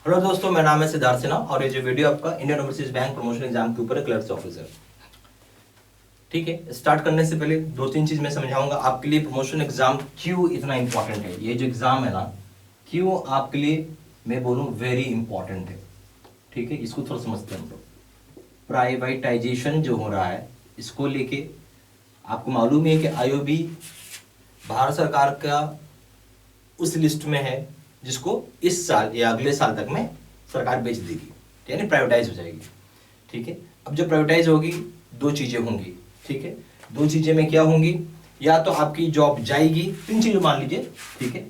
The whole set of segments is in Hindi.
हेलो दोस्तों, मेरा नाम है सिद्धार्थ सिन्हा और ये जो वीडियो आपका Indian overseas bank promotion exam के ऊपर है, क्लर्क्स ऑफिसर। ठीक है, स्टार्ट करने से पहले दो तीन चीज मैं समझाऊंगा आपके लिए। प्रमोशन एग्जाम क्यों इतना इंपॉर्टेंट है, ये जो एग्जाम है ना, क्यों आपके लिए मैं बोलूं वेरी इंपॉर्टेंट है। ठीक है, इसको थोड़ा समझते हैं हम लोग। प्राइवेटाइजेशन जो हो रहा है इसको लेके आपको मालूम है कि आईओबी भारत सरकार का उस लिस्ट में है जिसको इस साल या अगले साल तक में सरकार बेच देगी, यानी प्राइवेटाइज हो जाएगी। ठीक है, अब जब प्राइवेटाइज होगी दो चीजें होंगी। ठीक है, दो चीजें में क्या होंगी, या तो आपकी जॉब जाएगी, तीन चीजें मान लीजिए। ठीक है,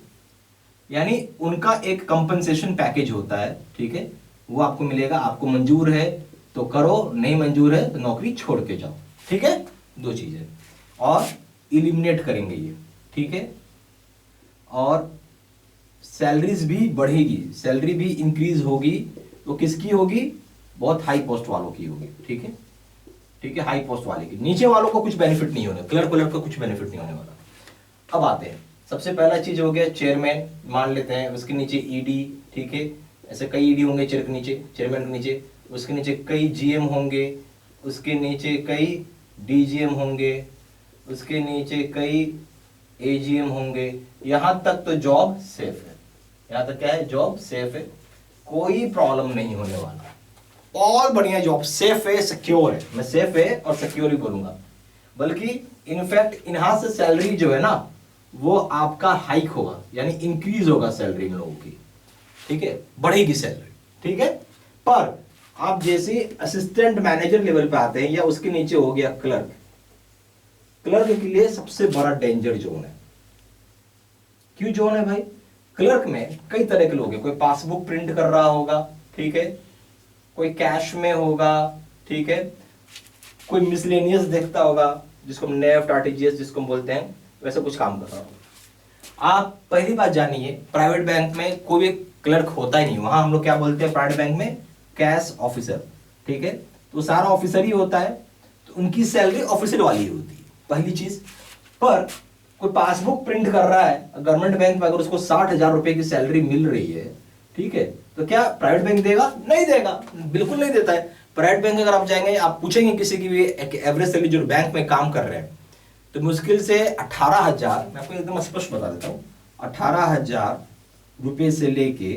यानी उनका एक कंपनसेशन पैकेज होता है। ठीक है, वो आपको मिलेगा, आपको मंजूर है तो करो, नहीं मंजूर है तो नौकरी छोड़ के जाओ। ठीक है, दो चीजें। और इलिमिनेट करेंगे ये। ठीक है, और सैलरीज भी बढ़ेगी, सैलरी भी इंक्रीज होगी। तो किसकी होगी, बहुत हाई पोस्ट वालों की होगी। ठीक है, ठीक है, हाई पोस्ट वाले की, नीचे वालों को कुछ बेनिफिट नहीं होने, क्लर्क व्लर्क को कुछ बेनिफिट नहीं होने वाला। अब आते हैं, सबसे पहला चीज हो गया चेयरमैन, मान लेते हैं, उसके नीचे ईडी। ठीक है, ऐसे कई ईडी होंगे चेयर के नीचे, चेयरमैन के नीचे, उसके नीचे कई जीएम होंगे, उसके नीचे कई डीजीएम होंगे, उसके नीचे कई एजीएम होंगे। यहां तक तो जॉब सेफ है, यहां तक क्या है, जॉब सेफ है, कोई प्रॉब्लम नहीं होने वाला। बहुत बढ़िया जॉब, सेफ है, सिक्योर है। मैं सेफ है और सिक्योर ही बोलूंगा, बल्कि इनफैक्ट यहां से सैलरी जो है ना वो आपका हाइक होगा, यानी इंक्रीज होगा सैलरी इन लोगों की। ठीक है, बढ़ेगी सैलरी। ठीक है, पर आप जैसे असिस्टेंट मैनेजर लेवल पे आते हैं या उसके नीचे हो गया क्लर्क, क्लर्क के लिए सबसे बड़ा डेंजर जोन है। क्यों जोन है भाई, क्लर्क में कई तरह के लोग हैं, कोई पासबुक प्रिंट कर रहा होगा, ठीक है, कोई कैश में होगा, ठीक है, कोई मिसलेनियस देखता होगा, जिसको नेफ्ट आरटीजीएस जिसको हम बोलते हैं, वैसा कुछ काम कर रहा होगा। आप पहली बात जानिए, प्राइवेट बैंक में कोई क्लर्क होता ही नहीं, वहां हम लोग क्या बोलते हैं प्राइवेट बैंक में, कैश ऑफिसर। ठीक है, तो सारा ऑफिसर ही होता है, तो उनकी सैलरी ऑफिसर वाली होती है, पहली चीज। पर कोई पासबुक प्रिंट कर रहा है गवर्नमेंट बैंक में, अगर उसको 60,000 रुपए की सैलरी मिल रही है, ठीक है, तो क्या प्राइवेट बैंक देगा? नहीं देगा, बिल्कुल नहीं देता है। प्राइवेट बैंक अगर आप जाएंगे, आप पूछेंगे किसी की भी एवरेज सैलरी जो बैंक में काम कर रहे हैं, तो मुश्किल से 18,000, मैं आपको एकदम स्पष्ट बता देता हूँ, 18,000 रुपये से लेके,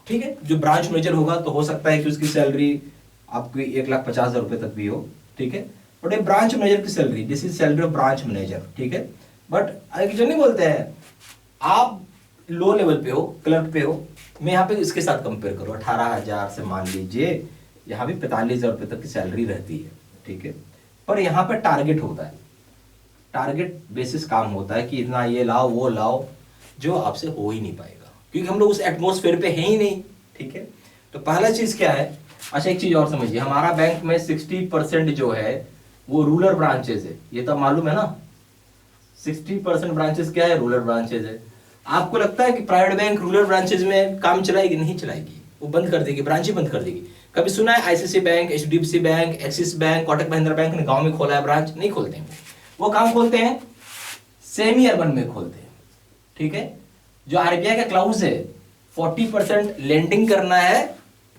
ठीक है, जो ब्रांच मैनेजर होगा तो हो सकता है कि उसकी सैलरी आपकी 1,50,000 रुपये तक भी हो। ठीक है, बट ये ब्रांच मैनेजर की salary, this is salary of branch manager. ठीक है, बट जो नहीं बोलते हैं आप लो लेवल पे हो, क्लर्क पे हो, मैं यहाँ पे इसके साथ कंपेयर करूँ, 18,000 से मान लीजिए यहाँ भी 45,000 रुपये तक की सैलरी रहती है। ठीक है, पर यहाँ पे टारगेट होता है, टारगेट बेसिस काम होता है कि इतना ये लाओ वो लाओ, जो आपसे हो ही नहीं पाएगा, क्योंकि हम लोग उस एटमोस्फेयर पे हैं ही नहीं। ठीक है, तो पहला चीज क्या है, अच्छा एक चीज और समझिए, हमारा बैंक में 60% जो है वो रूरल ब्रांचेज है, ये तो मालूम है ना। 60% ब्रांचेस क्या है, रूरल ब्रांचेज है। आपको लगता है कि प्राइवेट बैंक रूरल ब्रांचेज में काम चलाएगी? नहीं चलाएगी, वो बंद कर देगी, ब्रांच ही बंद कर देगी। कभी सुना है ICICI Bank, HDFC Bank, Axis Bank, Kotak Mahindra Bank ने गांव में खोला है ब्रांच? नहीं खोलते हैं, वो काम खोलते हैं सेमी अर्बन में खोलते हैं। ठीक है, जो आरबीआई का क्लाउज है 40% लेंडिंग करना है,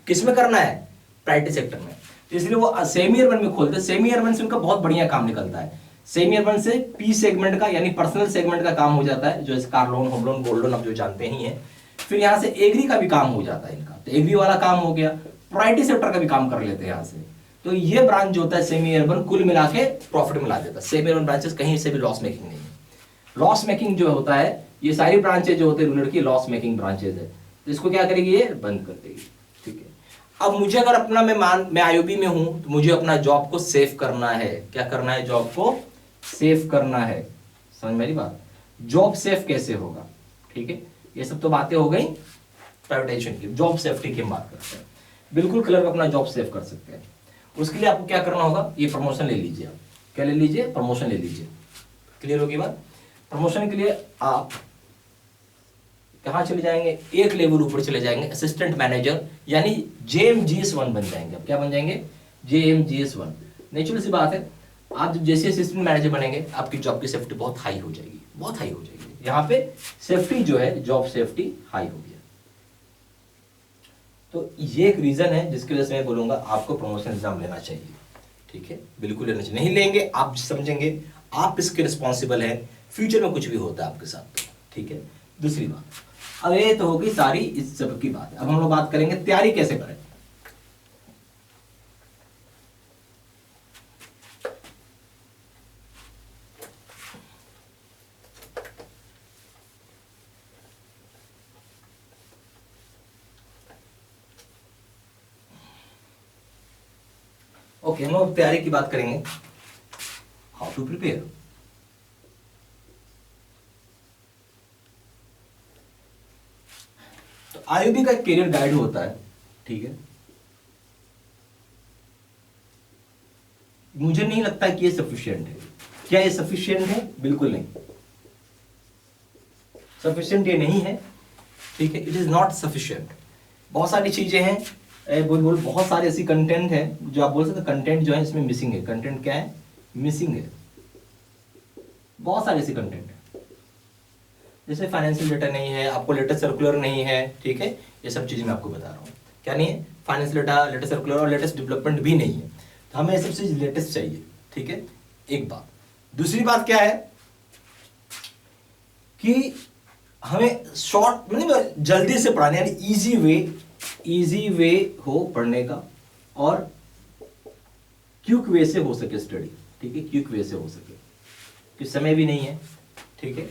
किसमें करना है, प्राइवेट सेक्टर में, तो इसलिए वो सेमी अर्बन में खोलते हैं। सेमी अर्बन से उनका बहुत बढ़िया काम निकलता है। सेमी अर्बन से पी सेगमेंट का, यानी पर्सनल सेगमेंट का काम हो जाता है, जो इस car loan, home loan, gold loan आप जो जानते ही हैं। फिर यहाँ से एग्री का भी काम हो जाता है इनका, तो एग्री वाला काम हो गया, प्राइवेट सेक्टर का भी काम कर लेते हैं यहाँ से। तो ये ब्रांच जो होता है सेमी अर्बन, कुल मिला के प्रॉफिट मिला देता है। सेमी अर्बन ब्रांचेस कहीं से भी लॉस मेकिंग नहीं है। लॉस मेकिंग जो होता है, ये सारी ब्रांचेज जो होते हैं रूरल की लॉस मेकिंग ब्रांचेज है, तो इसको क्या करेगी, ये बंद कर देगी। ठीक है, अब मुझे अगर अपना मैं आईओबी में हूं, तो मुझे अपना जॉब को सेव करना है। क्या करना है, जॉब को सेव करना है। समझ मेरी बात, जॉब सेफ कैसे होगा? ठीक है, ये सब तो बातें हो गई प्राइवेटाइजेशन की, जॉब सेफ्टी की हम बात करते हैं। बिल्कुल क्लर्क अपना जॉब सेव कर सकते हैं। उसके लिए आपको क्या करना होगा, ये प्रमोशन ले लीजिए। आप क्या ले लीजिए, प्रमोशन ले लीजिए। क्लियर होगी बात? प्रमोशन के लिए आप कहां चले जाएंगे, एक लेवल ऊपर चले जाएंगे, असिस्टेंट मैनेजर, यानी JMGS1 बन जाएंगे। अब क्या बन जाएंगे, JMGS1। नेचुरल सी बात है, आप जब जैसे असिस्टेंट मैनेजर बनेंगे, आपकी जॉब की सेफ्टी बहुत हाई हो जाएगी, बहुत हाई हो जाएगी। यहाँ पे सेफ्टी जो है, जॉब सेफ्टी हाई हो गया। तो ये एक रीजन है जिसकी वजह से मैं बोलूंगा आपको प्रमोशन एग्जाम लेना चाहिए। ठीक है, बिल्कुल लेना चाहिए। नहीं लेंगे आप समझेंगे आप इसके रिस्पॉन्सिबल है, फ्यूचर में कुछ भी होता है आपके साथ। तो ठीक है, दूसरी बात, अब ये तो होगी सारी इस सब की बात। अब हम लोग बात करेंगे तैयारी कैसे करें। ओके, हम लोग तैयारी की बात करेंगे, हाउ टू प्रिपेयर। तो आईयूबी का करियर गाइड होता है, ठीक है। मुझे नहीं लगता कि ये सफिशिएंट है। क्या ये सफिशिएंट है? बिल्कुल नहीं, सफिशिएंट ये नहीं है, ठीक है। It is not sufficient. बहुत सारी चीजें हैं, बोल बहुत सारे ऐसी कंटेंट है जो आप बोल सकते कंटेंट जो है इसमें मिसिंग है। कंटेंट क्या है? मिसिंग है। बहुत सारे ऐसे कंटेंट है, जैसे फाइनेंशियल डेटा नहीं है, आपको लेटेस्ट सर्कुलर नहीं है, ठीक है। ये सब चीजें मैं आपको बता रहा हूँ। क्या नहीं है? फाइनेंशियल डेटा, लेटेस्ट सर्कुलर और लेटेस्ट डेवलपमेंट भी नहीं है। तो हमें ये सब चीज लेटेस्ट चाहिए, ठीक है। एक बात। दूसरी बात क्या है कि हमें शॉर्ट मतलब जल्दी से पढ़ाने, यानी इजी वे हो पढ़ने का, और क्विक वे से हो सके स्टडी, ठीक है। क्विक वे से हो सके, कि समय भी नहीं है, ठीक है।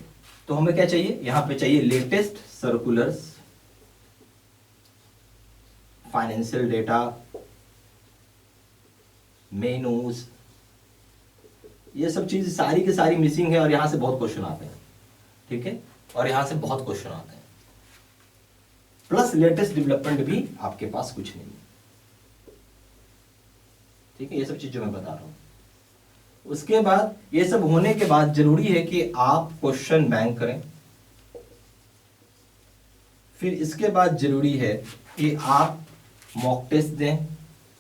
तो हमें क्या चाहिए? यहां पे चाहिए latest circulars, financial data, menus, ये सब चीज सारी की सारी मिसिंग है, और यहां से बहुत क्वेश्चन आते हैं, ठीक है। और यहां से बहुत क्वेश्चन आते हैं, प्लस लेटेस्ट डेवलपमेंट भी आपके पास कुछ नहीं है, ठीक है। ये सब चीजें मैं बता रहा हूं। उसके बाद ये सब होने के बाद जरूरी है कि आप क्वेश्चन बैंक करें। फिर इसके बाद जरूरी है कि आप मॉक टेस्ट दें,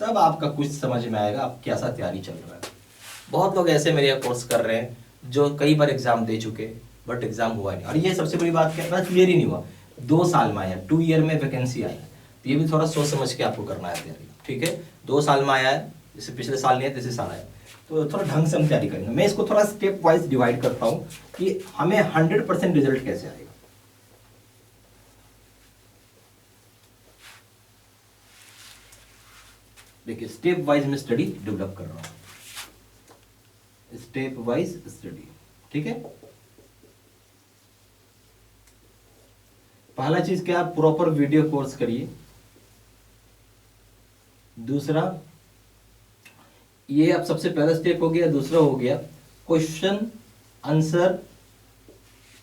तब आपका कुछ समझ में आएगा आप कैसा तैयारी चल रहा है। बहुत लोग ऐसे मेरे कोर्स कर रहे हैं जो कई बार एग्जाम दे चुके, बट एग्जाम हुआ नहीं। और ये सबसे बड़ी बात क्या है, क्लियर ही नहीं हुआ। 2 साल में आया, 2 ईयर में वैकेंसी आई, तो ये भी थोड़ा सोच समझ के आपको करना है तैयारी, ठीक है। 2 साल में आया है, जैसे पिछले साल नहीं है, तीसरे साल आया, तो थोड़ा ढंग से हम तैयारी करेंगे। मैं इसको थोड़ा स्टेप वाइज डिवाइड करता हूँ कि हमें 100% रिजल्ट कैसे आएगा। देखिए, स्टेप वाइज में स्टडी डेवलप कर रहा हूं, स्टेप वाइज स्टडी, ठीक है। पहला चीज क्या? प्रॉपर वीडियो कोर्स करिए। दूसरा, ये अब सबसे पहला स्टेप हो गया। दूसरा हो गया क्वेश्चन आंसर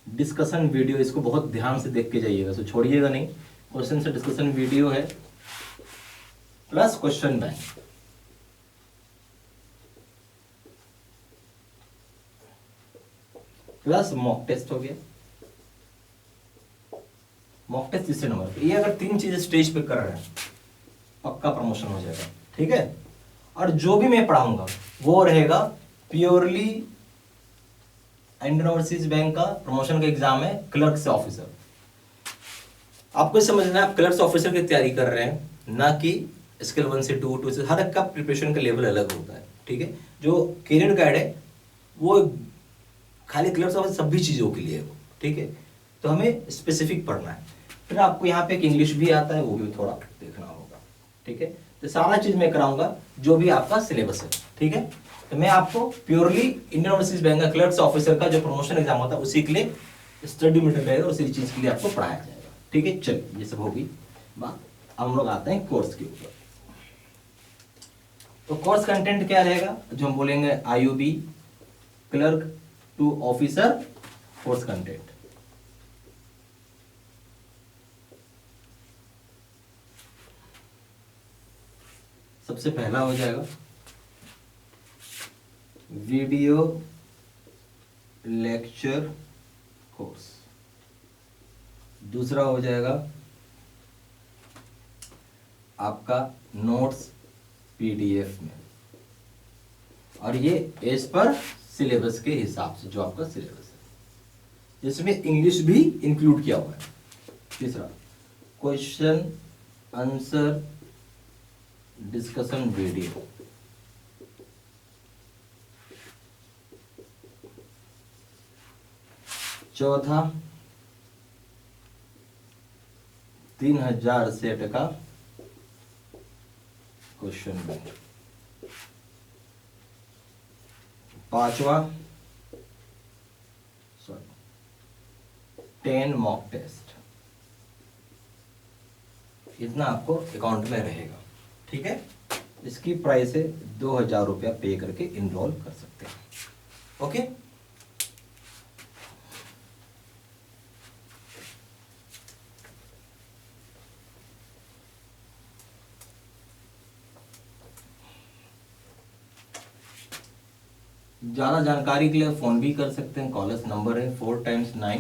डिस्कशन वीडियो, इसको बहुत ध्यान से देख के जाइएगा, तो छोड़िएगा नहीं। क्वेश्चन से डिस्कशन वीडियो है, plus question bank, plus mock test हो गया। मॉक टेस्ट तीसरे नंबर पे। ये अगर 3 चीजें स्टेज पे कर रहे हैं, पक्का प्रमोशन हो जाएगा, ठीक है। और जो भी मैं पढ़ाऊंगा वो रहेगा प्योरली इंडियन ओवरसीज बैंक का प्रमोशन का एग्जाम है, क्लर्क से ऑफिसर। आपको समझना है आप क्लर्क से ऑफिसर की तैयारी कर रहे हैं, ना कि स्केल 1 से 2, 2 से, हर एक का प्रिपरेशन का लेवल अलग होता है, ठीक है। जो कैरियर गाइड है वो खाली क्लर्क से ऑफिसर सभी चीजों के लिए है वो, ठीक है। तो हमें स्पेसिफिक पढ़ना है। फिर आपको यहाँ पे एक इंग्लिश भी आता है, वो भी थोड़ा देखना होगा, ठीक है। तो सारा चीज मैं कराऊंगा जो भी आपका सिलेबस है, ठीक है। तो मैं आपको प्योरली इंडियन ओवरसीज बैंक का क्लर्क ऑफिसर का जो प्रमोशन एग्जाम होता है उसी के लिए स्टडी मटेरियल रहेगा, उसी चीज के लिए आपको पढ़ाया जाएगा, ठीक है। चलिए, ये सब होगी बात। अब हम लोग आते हैं कोर्स के ऊपर। तो कोर्स कंटेंट क्या रहेगा? जो हम बोलेंगे IUB clerk to officer course content. सबसे पहला हो जाएगा वीडियो लेक्चर कोर्स। दूसरा हो जाएगा आपका नोट्स पीडीएफ में, और ये एज पर सिलेबस के हिसाब से, जो आपका सिलेबस है, जिसमें इंग्लिश भी इंक्लूड किया हुआ है। तीसरा क्वेश्चन आंसर डिस्कशन वीडियो। चौथा 3000 सेट का क्वेश्चन बैंक। पांचवा 10 मॉक टेस्ट। इतना आपको अकाउंट में रहेगा, ठीक है। इसकी प्राइस है 2000 रुपया पे करके इनरोल कर सकते हैं। ओके, ज़्यादा जानकारी के लिए फ़ोन भी कर सकते हैं। कॉलर्स नंबर है 4 × 9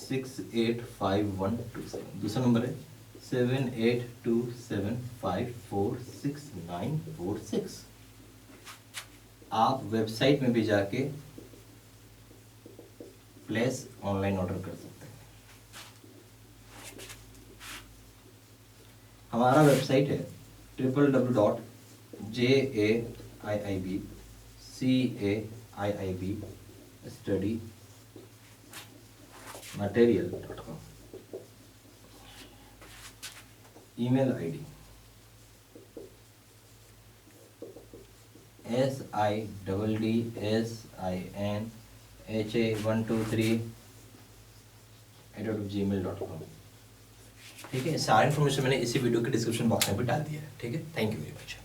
685127। दूसरा नंबर है 7827546946। आप वेबसाइट में भी जाके प्लेस ऑनलाइन ऑर्डर कर सकते हैं। हमारा वेबसाइट है www.jaiibcaiibstudymaterial.com। Email ID siddsinha123@gmail.com। ठीक है, सारी इन्फॉर्मेशन मैंने इसी वीडियो के डिस्क्रिप्शन बॉक्स में भी डाल दिया है। ठीक है, थैंक यू वेरी मच।